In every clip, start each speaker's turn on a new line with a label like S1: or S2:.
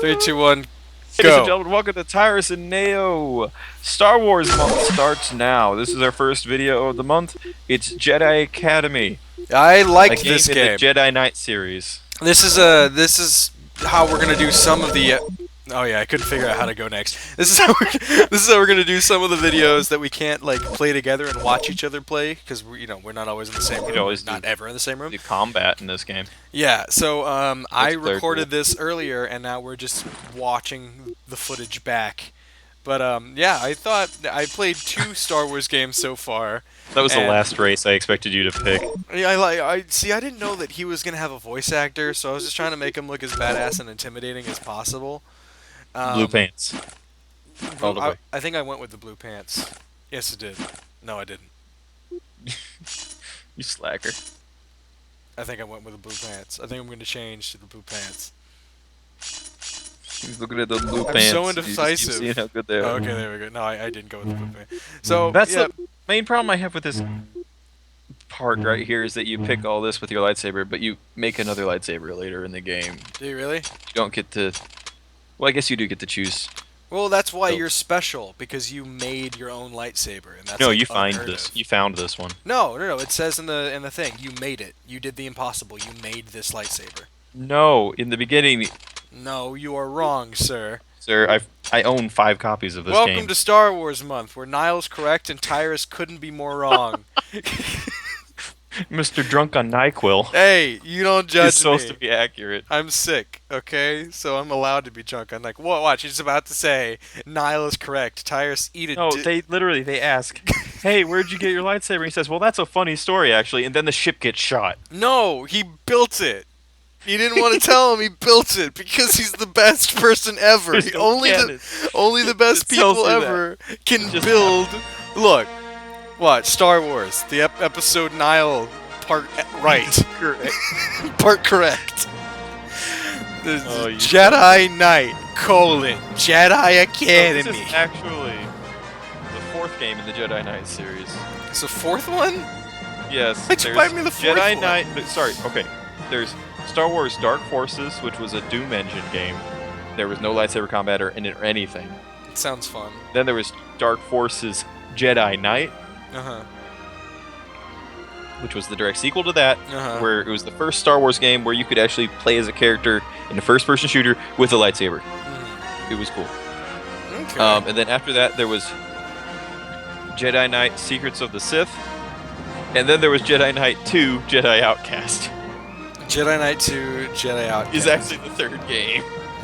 S1: 3, 2, 1,
S2: Ladies and
S1: go.
S2: gentlemen, welcome to Tyrus and Neo. Star Wars month starts now. This is our first video of the month. It's Jedi Academy,
S1: I
S2: a
S1: liked
S2: game
S1: this
S2: in
S1: game.
S2: the Jedi Knight series.
S1: This is how we're gonna do some of the. Oh yeah, I couldn't figure out how to go next. This is how we're gonna do some of the videos that we can't like play together and watch each other play because we're not always in the same room.
S2: always
S1: Not
S2: do-
S1: ever in the same room.
S2: The combat in this game.
S1: Yeah. So I
S2: very
S1: recorded
S2: cool.
S1: this earlier and now we're just watching the footage back. But yeah, I thought I played 2 Star Wars games so far.
S2: That was the
S1: And-
S2: last race I expected you to pick.
S1: Yeah, I see. I didn't know that he was gonna have a voice actor, so I was just trying to make him look as badass and intimidating as possible.
S2: Blue pants. All the way.
S1: I think I went with the blue pants. Yes, I did. No, I didn't.
S2: You slacker.
S1: I think I went with the blue pants. I think I'm gonna change to the blue pants.
S2: He's looking at those blue
S1: I'm
S2: pants.
S1: so
S2: You just keep
S1: indecisive.
S2: seeing how good they
S1: Oh,
S2: are.
S1: okay, there we go. No, I didn't go with the blue pants. So
S2: That's
S1: yeah,
S2: the main problem I have with this part right here is that you pick all this with your lightsaber, but you make another lightsaber later in the game.
S1: do you really?
S2: You don't get to. Well, I guess you do get to choose.
S1: Well, that's why
S2: So-
S1: you're special because you made your own lightsaber, and that's
S2: No,
S1: like,
S2: you find
S1: unheard
S2: this.
S1: of.
S2: You found this one.
S1: No. It says in the thing, you made it. You did the impossible. You made this lightsaber.
S2: No, in the beginning,
S1: No, you are wrong, sir.
S2: sir. I own 5 copies of this
S1: Welcome
S2: game.
S1: to Star Wars Month, where Niall's correct and Tyrus couldn't be more wrong.
S2: Mr. Drunk on Nyquil
S1: Hey, you don't
S2: is
S1: judge
S2: supposed to
S1: me.
S2: be accurate.
S1: I'm sick, okay? So I'm allowed to be drunk. I'm like, what? Watch, he's about to say Niall is correct. Tyrus, eat a
S2: No,
S1: dick.
S2: they ask, "Hey, where'd you get your lightsaber?" And he says, "Well, that's a funny story, actually." And then the ship gets shot.
S1: No, he built it. He didn't want to tell him he built it because he's the best person ever.
S2: There's
S1: He-
S2: no
S1: only
S2: canon.
S1: the best
S2: It tells
S1: people
S2: you that.
S1: ever can
S2: Just
S1: build. Look, watch Star Wars, the episode Niall part right.
S2: Correct.
S1: Part correct. This is
S2: Oh, you
S1: Jedi Knight, Jedi
S2: This
S1: Academy.
S2: is actually the 4th game in the Jedi Knight series.
S1: It's the 4th one?
S2: Yes.
S1: Why'd you
S2: there's
S1: buy me the 4th
S2: Jedi
S1: one?
S2: Knight. Sorry. Okay. There's Star Wars Dark Forces, which was a Doom engine game. There was no lightsaber combat or anything.
S1: It sounds fun.
S2: Then there was Dark Forces Jedi Knight,
S1: Uh-huh.
S2: which was the direct sequel to that,
S1: Uh-huh.
S2: where it was the first Star Wars game where you could actually play as a character in a first-person shooter with a lightsaber. It was cool.
S1: Okay.
S2: And then after that, there was Jedi Knight Secrets of the Sith, and then there was Jedi Knight 2 Jedi Outcast.
S1: Jedi Knight 2, Jedi Outcast.
S2: Is actually the 3rd game.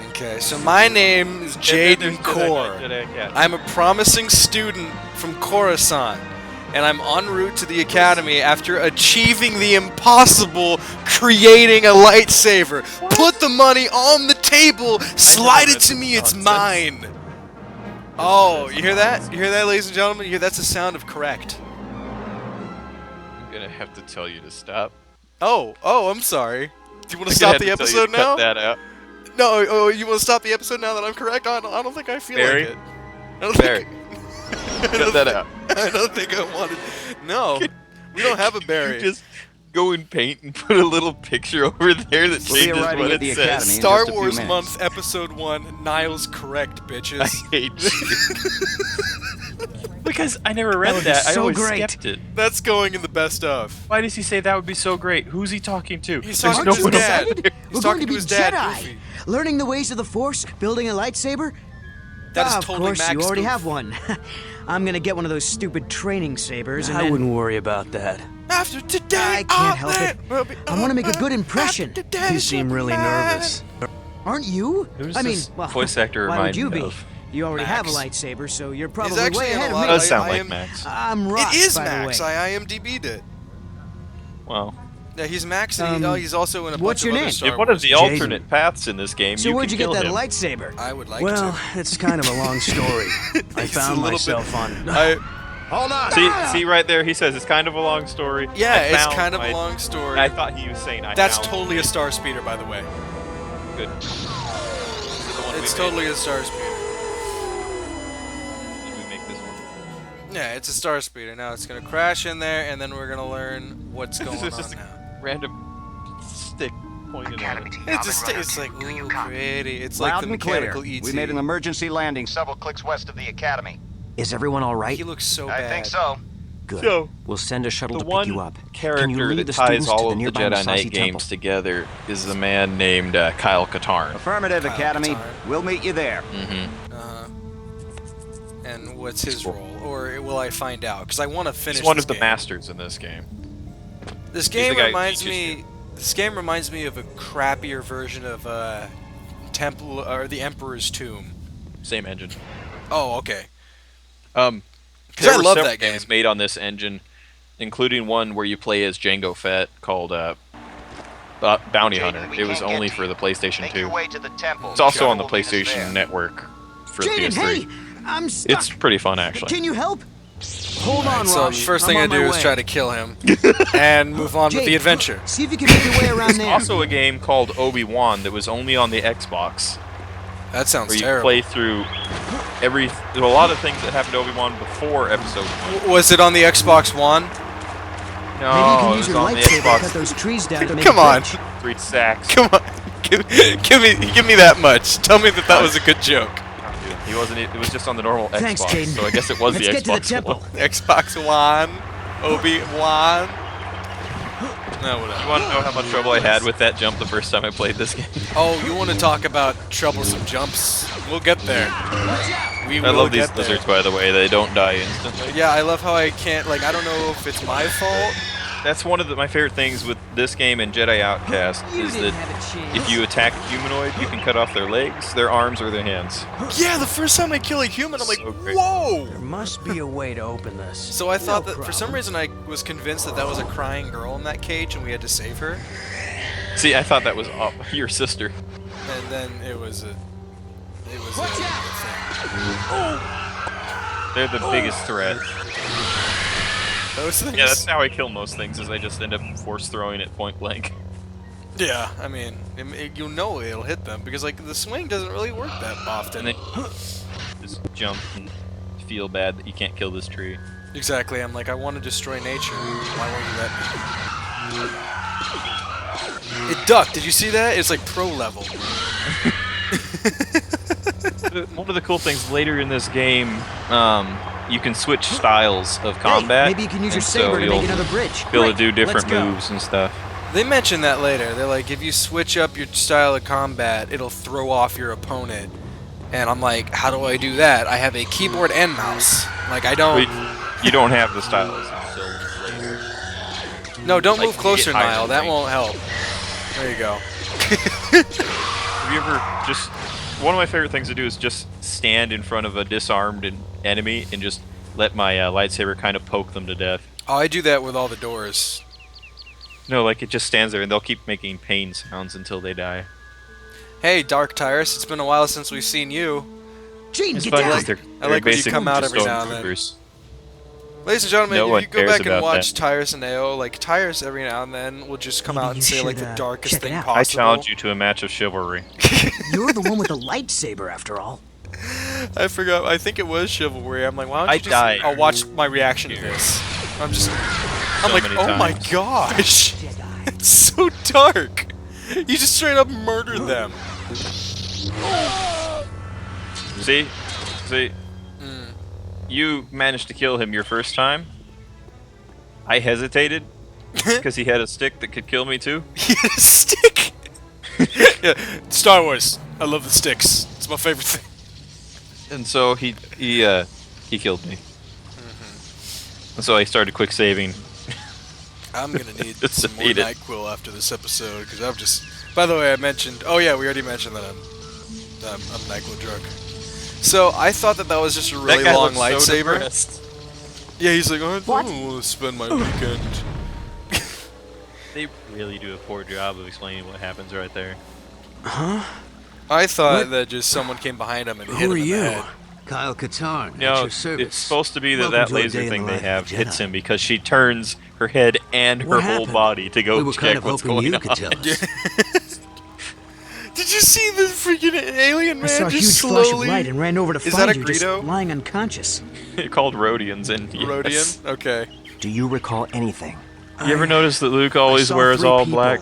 S1: Okay, so my name is
S2: And then there's
S1: Jaden
S2: Jedi
S1: Core.
S2: Knight, Jedi Academy.
S1: I'm a promising student from Coruscant, and I'm en route to the academy after achieving the impossible, creating a lightsaber. Put the money on the table, slide it to me, it's mine. Oh, you hear that? You hear that, ladies and gentlemen? You hear that's the sound of correct.
S2: I'm gonna have to tell you to stop.
S1: Oh, I'm sorry. Do you want to
S2: I'm
S1: stop
S2: gonna
S1: the
S2: have to tell you
S1: episode
S2: to cut
S1: now?
S2: that out.
S1: No, you want to stop the episode now that I'm correct? I don't think I feel
S2: Barry?
S1: like it. I don't
S2: Barry,
S1: think,
S2: cut that out.
S1: I don't think I wanted. No, we don't have a Barry.
S2: You just go and paint and put a little picture over there that
S3: We'll be
S2: changes
S3: arriving
S2: what
S3: at
S2: it
S3: the
S2: says.
S3: academy. in
S1: Star
S3: just a few
S1: Wars
S3: minutes.
S1: Month, Episode 1, Niall's correct,
S2: I
S1: bitches.
S2: hate you. Because I never read
S3: That would be
S2: that. I
S3: so
S2: always
S3: great.
S2: skipped it.
S1: That's going in the best of.
S2: Why does he say that would be so great? Who's he talking to?
S1: He's
S2: There's
S1: talking
S2: no
S1: to his
S2: one
S1: dad.
S2: else there.
S1: He's
S3: We're
S1: talking
S3: going to
S1: to
S3: be
S1: his dad,
S3: Jedi,
S1: Goofy.
S3: learning the ways of the Force, building a lightsaber.
S1: That is
S3: of
S1: totally
S3: course,
S1: Max
S3: you already
S1: Goof.
S3: have one. I'm gonna get one of those stupid training sabers, and
S4: I
S3: then
S4: wouldn't worry about that.
S1: After today,
S3: I can't help
S1: all
S3: it.
S1: that will be
S3: I want to make a
S1: over.
S3: good impression.
S1: After today,
S4: You seem really
S1: man.
S4: nervous.
S3: Aren't you?
S2: Who's
S3: I mean,
S2: this
S3: well,
S2: voice actor
S3: why
S2: remind
S3: would you
S2: me
S3: be?
S2: of?
S3: You already have a
S1: Max.
S3: lightsaber, so you're probably
S1: actually
S3: way
S1: in a
S3: ahead of
S1: lot
S3: me.
S1: of-
S2: Does sound
S1: I
S2: like
S1: am-
S2: Max.
S3: I'm Ross,
S1: It is
S3: by
S1: Max.
S3: the way.
S1: I IMDb'd it.
S2: Wow.
S1: Yeah, he's Max, and he's also in a bunch
S3: what's your
S1: of other
S3: name?
S1: Star
S2: If one of
S1: Wars
S2: the
S1: games.
S2: alternate paths in this game,
S3: So
S2: you
S3: where'd
S2: can
S3: you get
S2: kill
S3: that
S2: him.
S3: lightsaber?
S1: I would like
S4: Well,
S1: to.
S4: it's kind of a long story. I
S1: He's a
S4: found
S1: little
S4: myself on.
S3: Hold on.
S2: See right there, he says it's kind of a long story.
S1: Yeah,
S2: I
S1: it's
S2: found
S1: kind of
S2: my-
S1: a long story.
S2: I thought he was saying I
S1: That's
S2: found
S1: totally a star speeder, by the way.
S2: good. This is the one
S1: It's
S2: we made.
S1: totally a star speeder.
S2: Did we make this one?
S1: Yeah, it's a star speeder. Now it's gonna crash in there, and then we're gonna learn what's going
S2: This is
S1: on
S2: just
S1: now.
S2: a random stick pointed at it.
S1: It's like, ooh, pretty. It's like
S5: Loud
S1: the
S5: and clear.
S1: mechanical ET.
S5: We made an emergency landing several clicks west of the Academy.
S3: Is everyone all right?
S1: He looks so
S5: I
S1: bad.
S5: think so.
S3: Good.
S2: So,
S3: We'll send a shuttle
S2: The
S3: to pick you
S2: one
S3: up. Can you
S2: character
S3: lead
S2: that
S3: the
S2: ties
S3: students to
S2: all
S3: the
S2: of the
S3: nearby
S2: Jedi
S3: Masasi
S2: Knight
S3: temple?
S2: games together is a man named Kyle Katarn.
S5: Affirmative,
S1: Kyle
S5: Academy.
S1: Katarn.
S5: We'll meet you there.
S1: And what's his role? Or will I find out? Because I want to finish
S2: He's one
S1: this
S2: of the
S1: game.
S2: masters in this game.
S1: This
S2: the
S1: game
S2: guy who
S1: reminds
S2: teaches
S1: me. This game reminds me of a crappier version of Temple or the Emperor's Tomb.
S2: Same engine.
S1: Oh, okay.
S2: Because
S1: I love that game.
S2: games made on this engine, including one where you play as Jango Fett called Bounty Hunter.
S5: Jaden, we
S2: It was
S5: can't
S2: only
S5: get to
S2: for the
S5: you.
S2: PlayStation
S5: Make
S2: 2.
S5: your way to the temple.
S2: It's also
S5: Shuttle
S2: on the
S5: will meet us there.
S2: PlayStation Network for
S3: Jaden,
S2: PS3.
S3: hey! I'm stuck.
S2: It's pretty fun, actually.
S3: Can you help? Hold on,
S1: So the
S3: Raj.
S1: first
S3: I'm
S1: thing I
S3: on my
S1: do is
S3: way.
S1: try to kill him and move on with
S3: Jake,
S1: the adventure.
S3: See if you can make your way around there.
S2: Also a game called Obi-Wan that was only on the Xbox,
S1: That sounds
S2: where you
S1: terrible.
S2: play through there's a lot of things that happened to Obi-Wan before Episode 1.
S1: Was it on the Xbox One?
S3: Maybe you
S2: No,
S3: can
S2: it
S3: use
S2: was
S3: your
S2: on the
S3: lightsaber to cut
S2: Xbox
S3: those trees down to make
S1: Come
S3: a
S1: on.
S3: bridge.
S2: 3 stacks.
S1: Come on, give me that much. Tell me that was a good joke.
S2: He wasn't. It was just on the normal
S3: Thanks,
S2: Xbox,
S3: Jaden.
S2: so I guess it was
S3: Let's
S2: the
S3: get to the
S2: Xbox
S3: temple.
S2: One.
S1: Xbox One, Obi-Wan. No,
S2: You
S1: whatever.
S2: want to know how much trouble I had with that jump the first time I played this game?
S1: Oh, you want to talk about troublesome jumps? We'll get there. We
S2: I
S1: will
S2: love these
S1: get there.
S2: lizards, by the way. They don't die instantly.
S1: Yeah, I love how I can't, like, I don't know if it's my fault.
S2: That's one of my favorite things with this game and Jedi Outcast is that if you attack a humanoid, you can cut off their legs, their arms, or their hands.
S1: Yeah, the first time I kill a human, I'm like,
S2: So great.
S1: whoa!
S3: There must be a way to open this.
S1: So I thought
S3: No
S1: that for some
S3: problem.
S1: reason I was convinced that that was a crying girl in that cage and we had to save her.
S2: See, I thought that was your sister.
S1: And then it was a thing.
S2: They're the biggest threat.
S1: Those things.
S2: Yeah, that's how I kill most things, is I just end up force throwing it point blank.
S1: Yeah, I mean, you know it'll hit them because like the swing doesn't really work that often.
S2: And then just jump and feel bad that you can't kill this tree.
S1: Exactly. I'm like, I want to destroy nature. Why won't you let me? It ducked. Did you see that? It's like pro level.
S2: One of the cool things later in this game, you can switch styles of combat.
S3: Hey, maybe you can use your
S2: and
S3: saber
S2: so
S3: to
S2: you'll
S3: make another bridge.
S2: be able to
S3: Great,
S2: do different
S3: let's go.
S2: moves and stuff.
S1: They mention that later. They're like, if you switch up your style of combat, it'll throw off your opponent. And I'm like, how do I do that? I have a keyboard and mouse. Like, I don't.
S2: But you don't have the styles until later.
S1: No, don't
S2: like,
S1: move
S2: you
S1: closer,
S2: get higher
S1: Niall. That
S2: rank.
S1: won't help. There you go.
S2: Have you ever just... One of my favorite things to do is just stand in front of a disarmed enemy and just let my lightsaber kind of poke them to death.
S1: Oh, I do that with all the doors.
S2: No, like it just stands there and they'll keep making pain sounds until they die.
S1: Hey, Dark Tyrus, it's been a while since we've seen you.
S3: Gene,
S2: It's
S3: get
S2: fun
S3: down.
S2: 'cause they're
S1: I like when you
S2: basically
S1: come out
S2: just
S1: every now and then.
S2: stormtroopers.
S1: Ladies and gentlemen,
S2: No
S1: if
S2: one
S1: you go
S2: cares
S1: back and
S2: about
S1: watch
S2: that.
S1: Tyrus and AO, like Tyrus every now and then will just come
S3: Maybe
S1: out and
S3: you
S1: say like
S3: should,
S1: the darkest
S3: check it
S1: thing
S3: out.
S1: possible.
S2: I challenge you to a match of chivalry.
S3: You're the one with the lightsaber, after all.
S1: I forgot. I think it was chivalry. I'm like, why don't you
S2: I
S1: just?
S2: died.
S1: I'll watch my reaction to this. I'm just. I'm
S2: So
S1: like,
S2: many
S1: oh my
S2: times.
S1: gosh,
S3: Jedi.
S1: it's so dark. You just straight up murdered them.
S2: See?
S1: Mm.
S2: You managed to kill him your first time. I hesitated because he had a stick that could kill me too.
S1: He had a stick. Yeah, Star Wars. I love the sticks. It's my favorite thing.
S2: And so he killed me. And so I started quick saving.
S1: I'm gonna need
S2: Just
S1: some more
S2: eat it.
S1: NyQuil after this episode because I'm just. By the way, I mentioned. Oh yeah, we already mentioned that I'm NyQuil drunk. So I thought that was just a really
S2: that guy
S1: long
S2: looked so
S1: lightsaber.
S2: depressed.
S1: Yeah, he's like, oh, I
S3: What?
S1: don't want to spend my weekend.
S2: They really do a poor job of explaining what happens right there.
S1: I thought
S3: What?
S1: that just someone came behind him and hit
S4: Who
S1: him
S4: are
S1: in
S4: you?
S1: the head.
S4: Kyle Katarn, at
S2: No,
S4: your service.
S2: it's supposed to be that
S4: Welcome to a
S2: laser
S4: day in
S2: thing
S4: the
S2: they
S4: life of
S2: have
S4: a
S2: hits
S4: Jedi.
S2: him because she turns her head and her
S4: What
S2: whole
S4: happened?
S2: body to go
S4: we were kind
S2: check
S4: of
S2: what's
S4: hoping
S2: going
S4: you
S2: on.
S4: could tell us.
S1: Did you see the freaking alien
S3: I
S1: man
S3: saw a huge
S1: just
S3: flash of
S1: slowly?
S3: light and ran over to
S1: Is
S3: find
S1: that a
S3: you just
S1: Greedo?
S3: lying unconscious.
S2: They're called Rhodians, and yes.
S1: Rhodian? Okay.
S3: Do you recall anything?
S2: You ever notice that Luke always
S3: saw
S2: wears
S3: 3
S2: all
S3: people.
S2: black?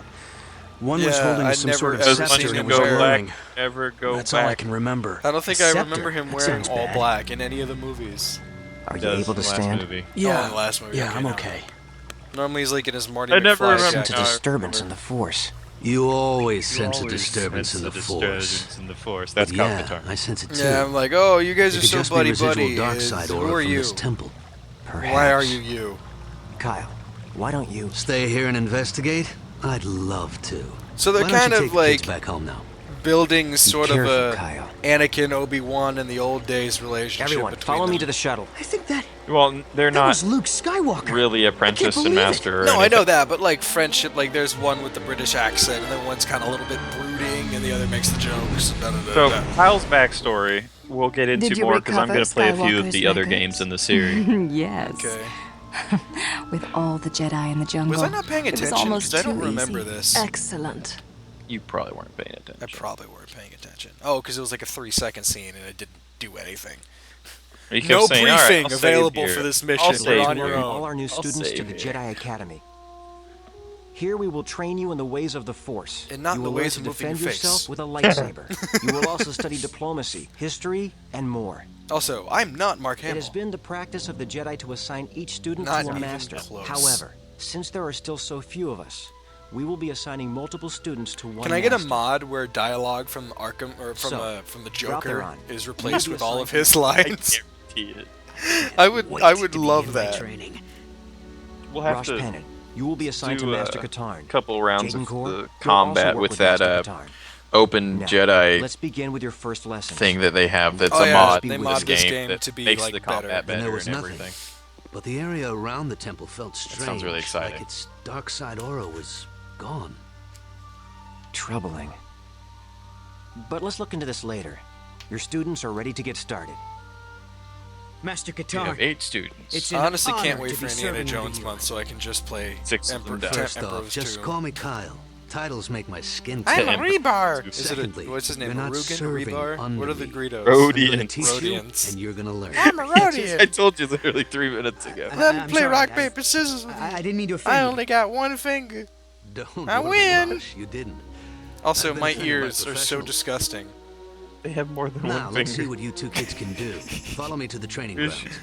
S3: One was
S1: Yeah,
S3: holding
S1: I
S3: some
S1: never
S3: sort of
S1: ever
S3: scepter
S1: seen
S3: and
S1: him
S3: was
S1: wear-
S3: glowing.
S2: Ever go
S3: That's all I
S2: back.
S3: can remember.
S1: I don't think
S3: A
S1: I
S3: scepter?
S1: remember him
S3: That
S1: wearing
S3: sounds
S1: all
S3: bad.
S1: black in any of the movies.
S5: Are you
S2: Does
S5: able to
S2: in the last
S5: stand?
S2: movie.
S3: Yeah,
S1: in the last movie,
S3: yeah,
S1: okay,
S3: I'm
S1: no.
S3: okay.
S1: Normally he's like in his Marty
S2: I never
S1: McFly
S2: remember-
S5: Sense a
S1: jacket.
S2: No, I
S5: disturbance in
S2: remember.
S5: the Force.
S4: You always
S2: You
S4: sense a
S2: always
S4: disturbance in
S2: sense
S4: the
S2: a
S4: Force.
S2: disturbance in the Force. That's
S4: But
S2: Kyle
S4: yeah,
S2: Katarn.
S4: I sense it too.
S1: Yeah, I'm like, oh, you guys
S4: it
S1: are
S4: could
S1: so
S4: just be
S1: buddy
S4: residual
S1: buddy.
S4: dark side
S1: Who
S4: aura
S1: are
S4: from
S1: you?
S4: this temple.
S5: Perhaps.
S1: Why are you you?
S5: Kyle, why don't you...
S4: Stay here and investigate? I'd love to.
S1: So they're
S4: Why don't
S1: kind
S4: you
S1: of
S4: take the kids
S1: like
S4: back home now?
S1: building sort of
S5: careful,
S1: a
S5: Kyle.
S1: Anakin Obi-Wan in the old days relationship.
S5: Everyone,
S1: between
S5: follow me
S1: them.
S5: to the shuttle.
S3: I think that
S2: Well, they're
S3: that
S2: not
S3: was Luke Skywalker.
S2: really apprentice and
S3: believe it.
S2: master. Or
S1: No, I
S2: anything.
S1: know that, but like friendship, like there's one with the British accent, and then one's kind of a little bit brooding, and the other makes the jokes. Da, da, da,
S2: So
S1: da.
S2: Kyle's backstory we'll get
S6: Did
S2: into
S6: you
S2: more because I'm going to play a few of
S6: recover
S2: the other
S6: Skywalker's
S2: games in the series.
S6: Yes.
S1: Okay.
S6: With all the Jedi in the jungle.
S1: Was I not paying
S6: it was
S1: attention?
S6: almost
S1: Because I don't
S6: too
S1: remember
S6: easy.
S1: this.
S6: Excellent.
S2: You probably weren't paying attention.
S1: I probably weren't paying attention. Oh, because it was like a 3-second scene, and it didn't do anything.
S2: You kept
S1: No
S2: saying, "All right,
S1: briefing
S2: I'll save
S1: available
S2: here.
S1: for this
S2: I'll
S1: mission.
S2: save
S1: We're on
S2: here.
S1: your
S5: All
S1: own.
S5: our new
S2: I'll
S5: students to
S2: save
S5: the
S2: here."
S5: Jedi Academy. Here we will train you in the ways of the Force.
S1: And not
S5: you
S1: in the
S5: will learn
S1: ways
S5: to
S1: of moving
S5: defend
S1: your face.
S5: yourself with a lightsaber. You will also study diplomacy, history, and more.
S1: Also, I'm not Mark
S5: It
S1: Hamill.
S5: has been the practice of the Jedi to assign each student
S1: Not
S5: to a
S1: even
S5: master.
S1: close.
S5: However, since there are still so few of us, we will be assigning multiple students to one
S1: Can I get a
S5: master.
S1: mod where dialogue from Arkham or from
S5: So,
S1: from the
S5: drop
S1: Joker
S5: her on.
S1: is replaced
S5: Maybe
S1: with all of
S5: assign
S1: his
S2: I
S1: lines?
S2: guarantee it.
S1: I would love that.
S3: Training.
S2: We'll have
S5: Rosh
S2: to
S5: Pennon, you will be assigned to
S2: do
S5: Master
S2: a
S5: Katarn.
S2: couple rounds
S5: Jaden
S2: of
S5: Core,
S2: the
S5: you'll
S2: combat
S5: also work
S2: with that
S5: Master Katarn.
S2: open
S5: Now,
S2: Jedi
S5: let's begin with your first lesson.
S2: thing that they have. That's
S1: Oh,
S2: a
S1: yeah,
S2: mod
S1: they
S2: in
S1: mod
S2: this
S1: this
S2: game,
S1: game
S2: that
S1: to be,
S2: makes
S1: like,
S2: the combat
S1: better.
S4: And there
S2: better
S4: was
S2: and
S4: nothing.
S2: everything.
S4: But the area around the temple felt strange.
S2: sounds really exciting.
S4: Like its dark side aura was gone.
S5: Troubling. But let's look into this later. Your students are ready to get started.
S3: Master
S2: We
S3: Katarn.
S2: have 8 students.
S3: It's
S1: I
S3: an
S1: honestly can't
S3: honor
S1: wait
S3: to
S1: for
S3: be
S1: Indiana
S3: serving
S1: Jones
S3: under you.
S1: month so I can just play
S2: 6 of them die.
S4: First off,
S1: Emperor's
S4: just
S1: Tomb.
S4: call me Kyle. Titles make my skin
S1: I'm
S4: tight.
S1: a Rebar! Is it
S4: Secondly,
S1: a, what's his name?
S4: you're not
S1: Rugen?
S4: serving
S1: Rebar?
S4: under
S1: What are the
S4: me.
S1: Greedos?
S2: Rhodians.
S4: I'm gonna teach you,
S1: Rhodians.
S4: and you're gonna learn.
S1: I'm a
S2: I
S1: Rhodian!
S2: told you literally 3 minutes ago.
S1: Let me
S3: I'm
S1: play
S3: sorry,
S1: rock,
S3: I-
S1: paper, scissors with you.
S3: I didn't mean to offend
S1: I
S3: you.
S1: only got one finger.
S4: Don't
S1: I
S4: worry,
S1: win.
S4: Rush, you didn't.
S1: Also,
S4: I've been
S1: my
S4: offended by
S1: ears are so
S4: professionals.
S1: disgusting.
S2: They have more than
S4: Now
S2: one
S4: let's see
S2: finger.
S4: what you two kids can do. Follow me to the training
S2: Yes.
S4: grounds.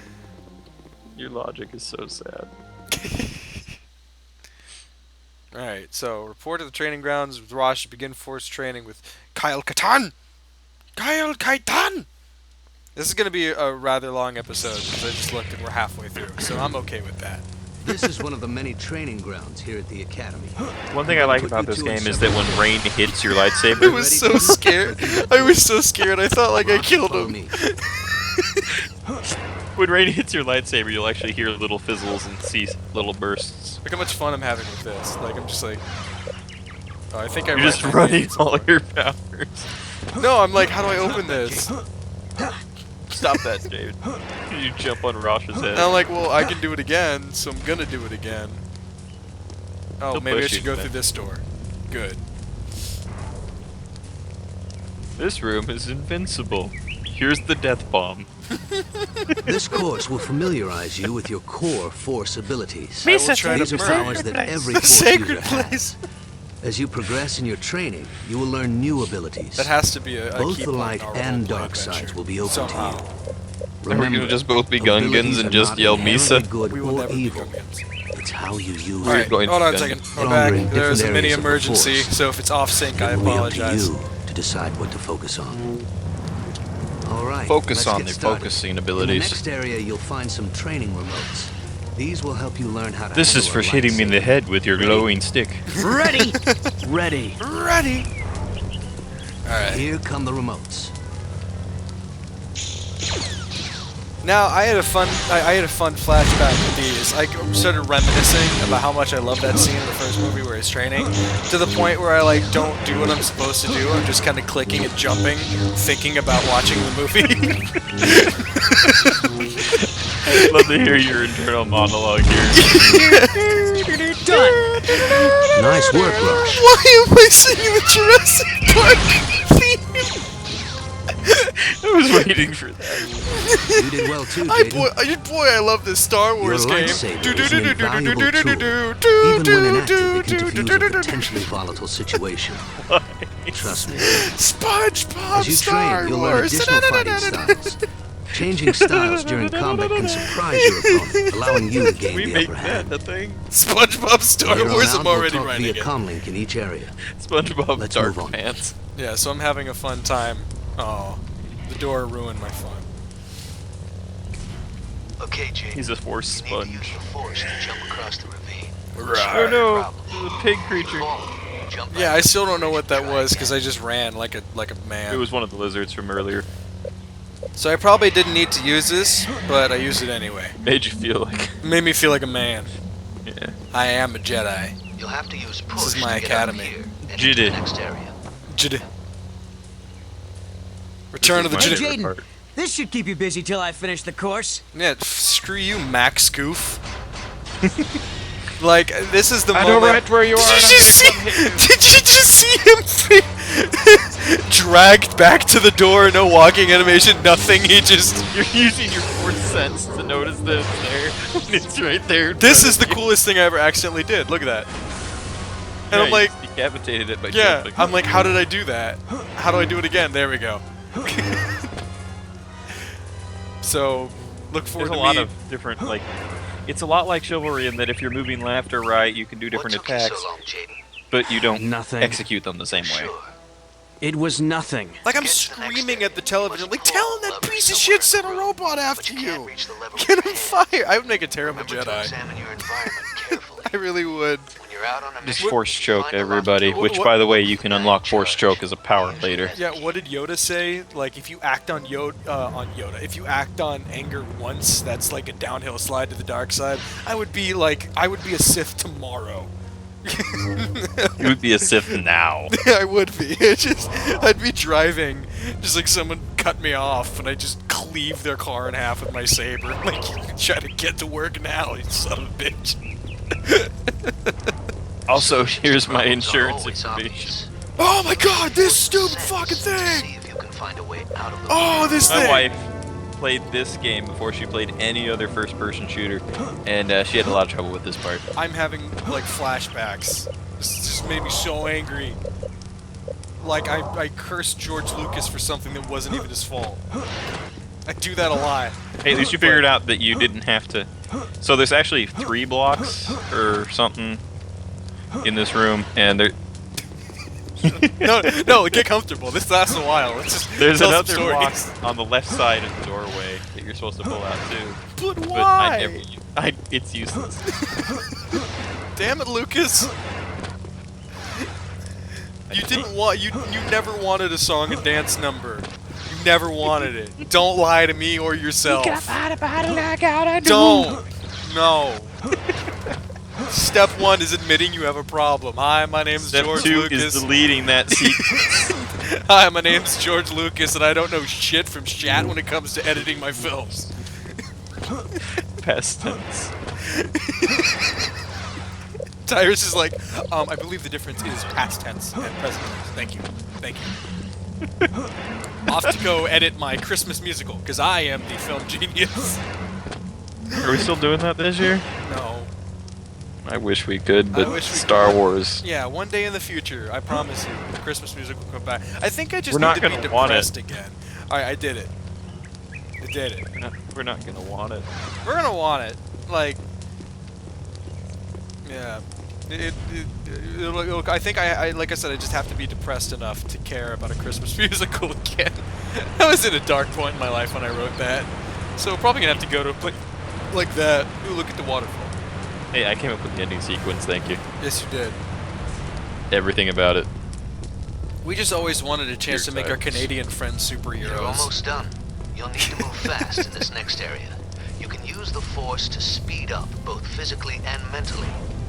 S2: Your logic is so sad.
S1: Alright, so report to the training grounds with Rosh. Begin force training with Kyle Katarn! Kyle Katarn! This is going to be a rather long episode because I just looked and we're halfway through, so I'm okay with that.
S4: This is one of the many training grounds here at the academy.
S2: One thing I like
S4: Put
S2: about
S4: you
S2: this
S4: two in
S2: game is that when
S4: separate
S2: rain hits your
S1: I
S2: lightsaber,
S1: was so scared. I was so scared. I thought like I
S4: Rosh,
S1: killed
S4: follow
S1: him.
S4: me.
S2: when rain hits your lightsaber, you'll actually hear little fizzles and see little bursts.
S1: Look how much fun I'm having with this. Like, I'm just like... Oh, I think I
S2: You're
S1: read
S2: just
S1: my
S2: running
S1: names.
S2: all your powers.
S1: No, I'm like, how do I open this?
S2: Stop that, David. You jump on Rosh's head.
S1: And I'm like, well, I can do it again, so I'm gonna do it again. Oh,
S2: He'll
S1: maybe I
S2: push
S1: should
S2: you,
S1: go
S2: man.
S1: through this door. Good.
S2: This room is invincible. Here's the death bomb.
S4: This course will familiarize you with your core force abilities.
S1: I will try
S4: These
S1: to
S4: are
S1: burn
S4: powers that every
S1: the
S4: force
S1: sacred
S4: user
S1: place.
S4: has. As you progress in your training, you will learn new abilities.
S1: That has to be a
S4: Both
S1: key
S4: the
S1: point
S4: light
S1: in our
S4: and
S1: roleplay
S4: dark
S1: adventure.
S4: sides will be open
S1: Somehow.
S4: to you.
S2: We're gonna just both be
S4: abilities
S2: Gungans
S4: are
S2: and just
S4: not
S2: yell
S4: inherently
S2: Misa.
S4: good
S1: We will
S4: or
S1: never be
S4: evil.
S1: Gungans.
S4: It's how you use
S1: Alright,
S4: it.
S2: going
S1: hold
S2: to
S1: on a
S2: Gungans.
S1: second. We're
S4: Stronger
S1: back.
S4: in
S1: There's a
S4: different
S1: mini
S4: areas of the
S1: emergency,
S4: Force.
S1: so if it's off sync, I
S4: It will be up
S1: apologize.
S4: to you to decide what to focus on. All right.
S2: Focus
S4: let's
S2: on
S4: get
S2: their
S4: started.
S2: focusing
S4: In the
S2: abilities.
S4: next area, you'll find some training remotes. These will help you learn how to.
S2: This is
S4: handle
S2: for
S4: a
S2: hitting me in the
S4: lightsaber.
S2: head with your glowing stick.
S3: Ready? Ready.
S1: Ready! Alright.
S4: Here come the remotes.
S1: Now I had a fun flashback with these. I started reminiscing about how much I love that scene in the first movie where he's training, to the point where I like don't do what I'm supposed to do. I'm just kind of clicking and jumping, thinking about watching the movie.
S2: I'd love to hear your internal monologue here.
S3: Done.
S4: Nice work, Rush.
S1: Why am I singing the Jurassic Park theme?
S2: I was waiting for that.
S4: You did well too,
S1: Boy,
S4: Jaden.
S1: I love this Star
S4: Your
S1: Wars game.
S4: lightsaber is an invaluable tool. Even when inactive, it can defuse a potentially volatile situation. Trust me.
S1: SpongeBob
S4: As you
S1: Star
S4: train, you'll learn
S1: Wars.
S4: additional fighting styles. Changing styles during combat can surprise your opponent, allowing you to gain
S2: We
S4: the
S2: make
S4: upper
S2: that
S4: hand.
S2: a thing.
S1: SpongeBob Star
S4: From here on
S1: Wars.
S4: out,
S1: I'm
S4: we'll
S1: already
S4: talk
S1: writing
S4: via
S1: it.
S4: comlink in each area.
S2: SpongeBob
S4: Let's
S2: Dark
S4: move on.
S2: Pants.
S1: Yeah, so I'm having a fun time. Oh, the door ruined my fun.
S7: Okay, Jaden.
S2: He's a force
S7: You need to use
S2: sponge.
S7: the force to jump across the ravine.
S2: Oh no, the pig creature.
S7: Jump
S1: Yeah,
S7: back
S1: I
S7: to
S1: still
S7: the
S1: don't know
S7: bridge
S1: what that
S7: and try
S1: was because I
S7: again.
S1: just ran like a man.
S2: It was one of the lizards from earlier.
S1: So I probably didn't need to use this, but I used it anyway.
S2: Made you feel like.
S1: Made me feel like a man.
S2: Yeah.
S1: I am a Jedi.
S7: You'll have to use push
S1: This is my
S7: to get out of
S1: academy.
S7: here and into the
S2: Jedi.
S7: next area.
S1: Jedi. Return of the
S2: This is
S1: Jedi.
S2: my
S3: Jaden,
S2: favorite part.
S3: this should keep you busy till I finish the course.
S1: Yeah, screw you, Max Goof. Like, this is the
S2: I
S1: moment.
S2: know right where you are.
S1: Did
S2: and
S1: you
S2: I'm
S1: just
S2: gonna come hit you.
S1: see? Did you just see him be dragged back to the door? No walking animation, nothing. He just.
S2: You're using your fourth sense to notice that it's there. It's right there. in
S1: This
S2: front
S1: is the
S2: of you.
S1: coolest thing I ever accidentally did. Look at that. And
S2: Yeah,
S1: I'm
S2: you
S1: like,
S2: just decapitated it by
S1: yeah.
S2: jumping.
S1: I'm like, how did I do that? How do I do it again? There we go. So, look forward
S2: There's a
S1: to
S2: lot
S1: me.
S2: of different like. It's a lot like Chivalry in that if you're moving left or right, you can do
S7: What
S2: different
S7: took you
S2: attacks,
S7: so long, Jaden?
S2: but you don't
S3: Nothing.
S2: execute them the same way.
S7: Sure.
S3: It was nothing.
S1: Like, I'm
S7: Get to the next
S1: screaming
S7: area.
S1: at the television,
S7: You
S1: like,
S7: must
S1: tell
S7: pull
S1: him
S7: the
S1: that
S7: lever
S1: piece of
S7: somewhere
S1: shit sent a
S7: in the room,
S1: robot after
S7: but you can't
S1: you.
S7: reach the lever with
S1: Get
S7: your
S1: him
S7: hand.
S1: fired. I would make a terrible
S7: Remember to
S1: Jedi.
S7: examine your environment carefully.
S1: I really would.
S7: When you're out on a
S2: Just
S7: mission,
S2: force choke
S7: find a
S2: everybody,
S7: logical
S2: which
S1: What-
S2: by the way, you can
S7: Guide
S2: unlock force
S7: charge.
S2: choke as a power later.
S1: Yeah, what did Yoda say? Like, if you act on Yoda, if you act on anger once, that's like a downhill slide to the dark side. I would be a Sith tomorrow.
S2: You would be a Sith now.
S1: I would be. I'd be driving, just like someone cut me off, and I just cleave their car in half with my saber. Like, you can try to get to work now, you son of a bitch.
S2: Also, here's my
S7: Problems are
S2: insurance
S7: always
S2: information.
S7: obvious.
S1: Oh my god, this stupid
S7: Sense
S1: fucking
S7: to
S1: thing!
S7: See if you can find a way out of the
S1: Oh, this
S2: My
S1: thing!
S2: wife played this game before she played any other first-person shooter, and she had a lot of trouble with this part.
S1: I'm having, like, flashbacks. This just made me so angry. Like, I cursed George Lucas for something that wasn't even his fault. I do that a lot.
S2: Hey, at least you figured out that you didn't have to. So there's actually 3 blocks or something in this room, and there.
S1: No, get comfortable. This lasts a while. Let's just
S2: There's
S1: tell
S2: another
S1: some
S2: block
S1: stories.
S2: on the left side of the doorway that you're supposed to pull out too.
S1: But
S2: But
S1: why?
S2: it's useless.
S1: Damn it, Lucas! You didn't want you never wanted a song and dance number. You never wanted it. Don't lie to me or yourself. Don't. No. Step 1 is admitting you have a problem. Hi, my name's
S2: Step
S1: George
S2: 2
S1: Lucas.
S2: is deleting that sequence.
S1: Hi, my name's George Lucas, and I don't know shit from shat when it comes to editing my films.
S2: Past tense.
S1: Tyrus is like, I believe the difference is past tense and present tense. Thank you. Thank you. Off to go edit my Christmas musical, because I am the film genius.
S2: Are we still doing that this year?
S1: No.
S2: I wish we could,
S1: I
S2: but
S1: wish we
S2: Star
S1: could.
S2: Wars.
S1: Yeah, one day in the future, I promise you, the Christmas musical will come back. I think I just
S2: We're
S1: need
S2: not
S1: to be
S2: gonna want it.
S1: depressed again. Alright, I did it. I did it.
S2: We're not gonna want it.
S1: We're gonna want it. Like, yeah. I think I like I said, I just have to be depressed enough to care about a Christmas musical again. I was in a dark point in my life when I wrote that, so probably gonna have to go to a place like that. Ooh, look at the waterfall.
S2: Hey, I came up with the ending sequence, thank you.
S1: Yes, you did.
S2: Everything about it.
S1: We just always wanted a chance
S2: Dear
S1: to make our
S2: Tyrus.
S1: Canadian friends
S7: You're
S1: superheroes.
S7: almost done. You'll need to move fast in this next area. You can use the Force to speed up, both physically and mentally,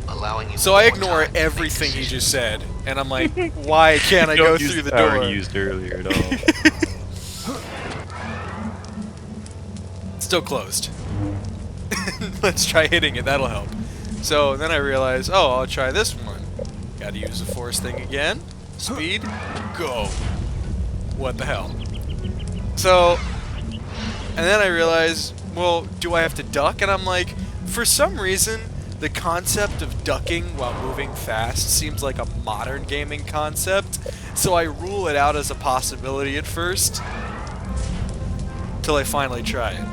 S7: allowing you
S1: So
S7: more
S1: I ignore
S7: time to make
S1: everything he
S7: decisions.
S1: just said, and I'm like, why can't I go
S2: Don't use
S1: through the
S2: power
S1: door?
S2: you used earlier at all.
S1: Still closed. Let's try hitting it, that'll help. So then I realize, oh, I'll try this one. Gotta use the force thing again. Speed, go. What the hell? So, and then I realized, well, do I have to duck? And I'm like, for some reason, the concept of ducking while moving fast seems like a modern gaming concept. So I rule it out as a possibility at first, till I finally try it.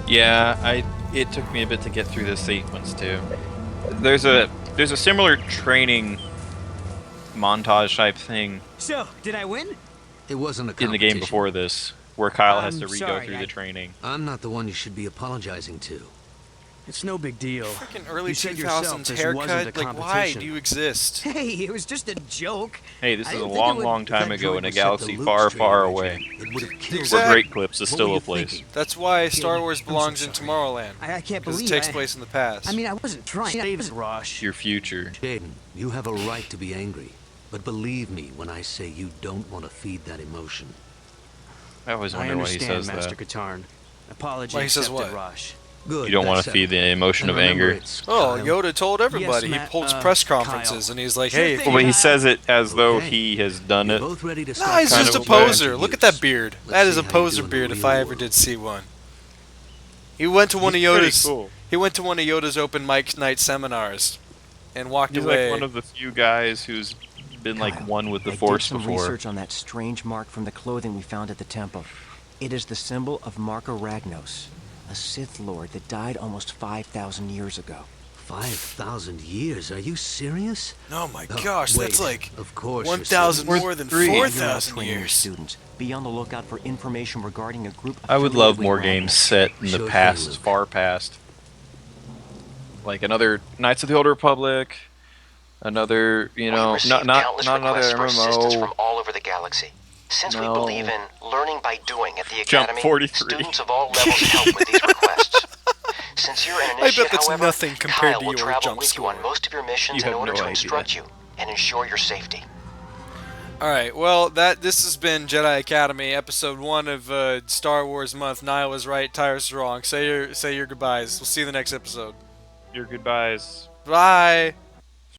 S2: Yeah, it took me a bit to get through this sequence too. There's a similar training montage type thing
S3: So, did I win?
S4: It wasn't a
S2: in
S4: competition.
S2: the game before this, where Kyle has
S3: I'm
S2: to re-go
S3: sorry,
S2: through
S3: I-
S2: the training.
S4: I'm not the one you should be apologizing to.
S3: It's no big deal.
S1: Freaking early
S3: You said yourself
S1: 2000s
S3: this wasn't
S1: haircut.
S3: a
S1: Like, why
S3: competition.
S1: do you exist?
S3: Hey, it was just a joke.
S2: Hey, this
S3: I
S2: is a
S3: didn't think it
S2: long,
S3: would-
S2: long
S4: If
S2: time
S4: that
S2: ago
S4: droid
S2: in a
S4: was set to
S2: galaxy
S4: Luke's
S2: far,
S4: training
S2: far
S4: regime,
S2: away,
S4: it would have killed
S1: Exactly.
S2: where great clips is
S4: What
S2: still
S4: were
S2: a
S4: you
S2: place.
S4: thinking?
S1: That's why Star Wars
S3: I'm so
S1: belongs in
S3: sorry.
S1: Tomorrowland.
S3: I can't
S1: Because
S3: believe
S1: it takes
S3: I-
S1: place in the past.
S3: I mean, I wasn't trying to rush.
S2: Your future.
S4: Jaden, you have a right to be angry. But believe me when I say you don't want to feed that emotion.
S2: I always
S3: I
S2: wonder why he
S3: understand,
S2: says
S3: Master
S2: that.
S3: Katarn. Apology
S1: Why he says
S3: accepted,
S1: what?
S3: Rush.
S4: Good.
S2: You don't want
S4: that's
S2: to feed the
S4: settled.
S2: emotion
S4: And
S2: of
S4: remember,
S2: anger.
S4: it's
S1: Oh,
S4: Kyle.
S1: Yoda told everybody.
S3: Yes,
S1: He
S3: Matt,
S1: holds press
S3: Kyle.
S1: conferences and he's like,
S3: Sure
S1: hey,
S3: thing.
S2: Well, but he
S3: Kyle.
S2: says it as though
S4: Okay.
S2: he has done
S4: You're
S2: it.
S4: both ready to
S1: no,
S4: start
S1: he's
S2: kind
S1: just a
S2: of a way.
S1: poser. Look at that beard.
S4: Let's
S1: That is
S4: see
S1: a
S4: how you
S1: poser
S4: do in the
S1: beard if
S4: real
S1: I ever
S4: world.
S1: did see one. He went to one of
S2: He's pretty
S1: Yoda's.
S2: cool.
S1: He went to one of Yoda's open mic night seminars, and walked
S2: He's
S1: away.
S2: like one of the few guys who's been like
S5: Kyle,
S2: one with the
S5: I
S2: Force
S5: did some
S2: before.
S5: research on that strange mark from the clothing we found at the temple. It is the symbol of Marka Ragnos, a Sith Lord that died almost 5,000 years ago.
S4: 5,000 years? Are you serious?
S1: Oh my
S4: Oh,
S1: gosh,
S4: wait,
S1: that's like
S4: of course you're
S1: 1,000
S4: serious.
S1: more than
S2: Three.
S5: While you're out
S1: 4,000
S5: training your
S1: years.
S5: students, be on the lookout for information regarding a group
S2: I would
S5: affiliated
S2: love
S5: with
S2: more
S5: Ragnos.
S2: games set in the
S4: Sure
S2: past,
S4: thing, Luke.
S2: far past. Like another Knights of the Old Republic, another, you
S7: We've
S2: know,
S7: received
S2: not
S7: countless
S2: another
S7: requests for assistance
S2: MMO.
S7: from all over the galaxy. Since we
S2: No.
S7: believe in learning by doing at the
S2: Jump
S7: Academy,
S2: 43.
S7: students of all levels help with these requests. Since you're an
S1: I
S7: initiate,
S1: bet that's
S7: however,
S1: nothing compared
S7: Kyle
S1: to
S7: will
S1: your
S7: travel
S1: jump
S7: with
S1: score.
S7: you on most of your missions
S2: You
S7: in
S2: have
S7: order
S2: no
S7: to
S2: idea.
S7: instruct you and ensure your safety.
S1: All right, well, this has been Jedi Academy, episode 1 of Star Wars month. Niall was right, Tyrus is wrong. Say your goodbyes. We'll see you in the next episode.
S2: Your goodbyes.
S1: Bye.